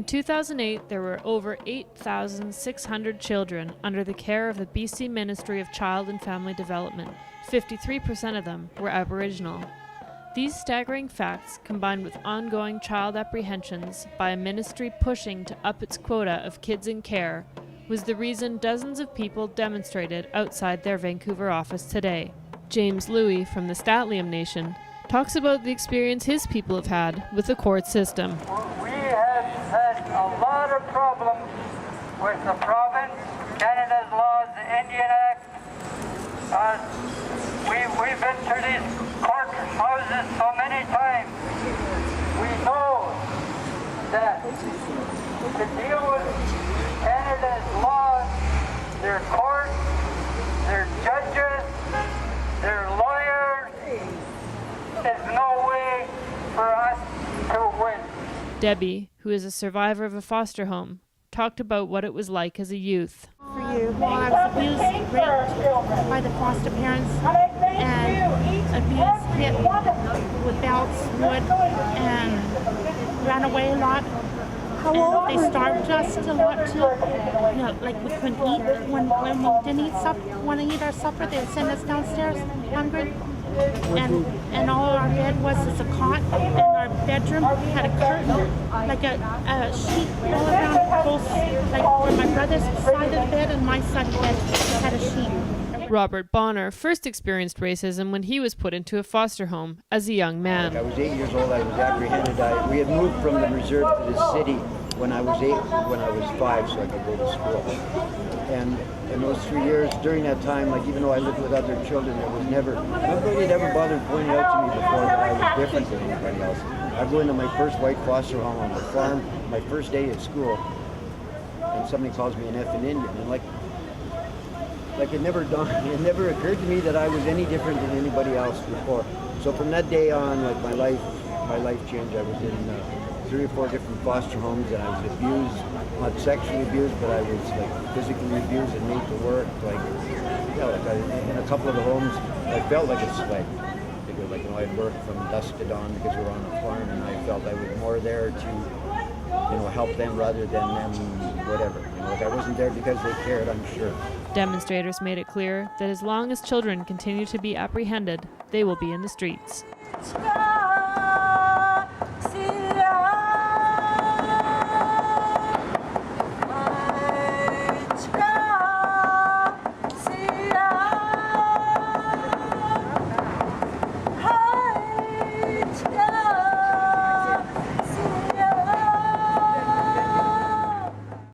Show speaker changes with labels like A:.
A: 2008, there were over 8,600 children under the care of the BC Ministry of Child and Family Development. 53% of them were Aboriginal. These staggering facts, combined with ongoing child apprehensions by a ministry pushing to up its quota of kids in care, was the reason dozens of people demonstrated outside their Vancouver office today. James Louie from the Statliam Nation talks about the experience his people have had with the court system.
B: We have had a lot of problems with the province, Canada's laws, the Indian Act. We've been to these court houses so many times. We know that to deal with Canada's laws, their courts, their judges, their lawyers, there's no way for us to win.
A: Debbie, who is a survivor of a foster home, talked about what it was like as a youth.
C: For you, while I was abused, raped by the foster parents, and abused, hit with belts, wood, and ran away a lot. And they starved us a lot too. You know, like we couldn't eat when we didn't want to eat our supper. They'd send us downstairs hungry. And all our bed was a cot, and our bedroom had a curtain, like a sheet all around both, like where my brother's side of the bed and my side of the bed had a sheet.
A: Robert Bonner first experienced racism when he was put into a foster home as a young man.
D: I was 8 years old. I was apprehended. We had moved from the reserve to the city when I was 5, so I could go to school. And in those 3 years, during that time, like even though I lived with other children, nobody had ever bothered pointing out to me before that I was different than anybody else. I go into my first white foster home on the farm, my first day at school, and somebody calls me an effing Indian, and like it never occurred to me that I was any different than anybody else before. So from that day on, like my life changed. I was in 3 or 4 different foster homes, and I was abused, not sexually abused, but I was like physically abused and made to work. In a couple of the homes, I felt like a slave. Because I'd work from dusk to dawn because we were on a farm, and I felt I was more there to, help them rather than them, whatever. I wasn't there because they cared, I'm sure.
A: Demonstrators made it clear that as long as children continue to be apprehended, they will be in the streets.
E: Stop!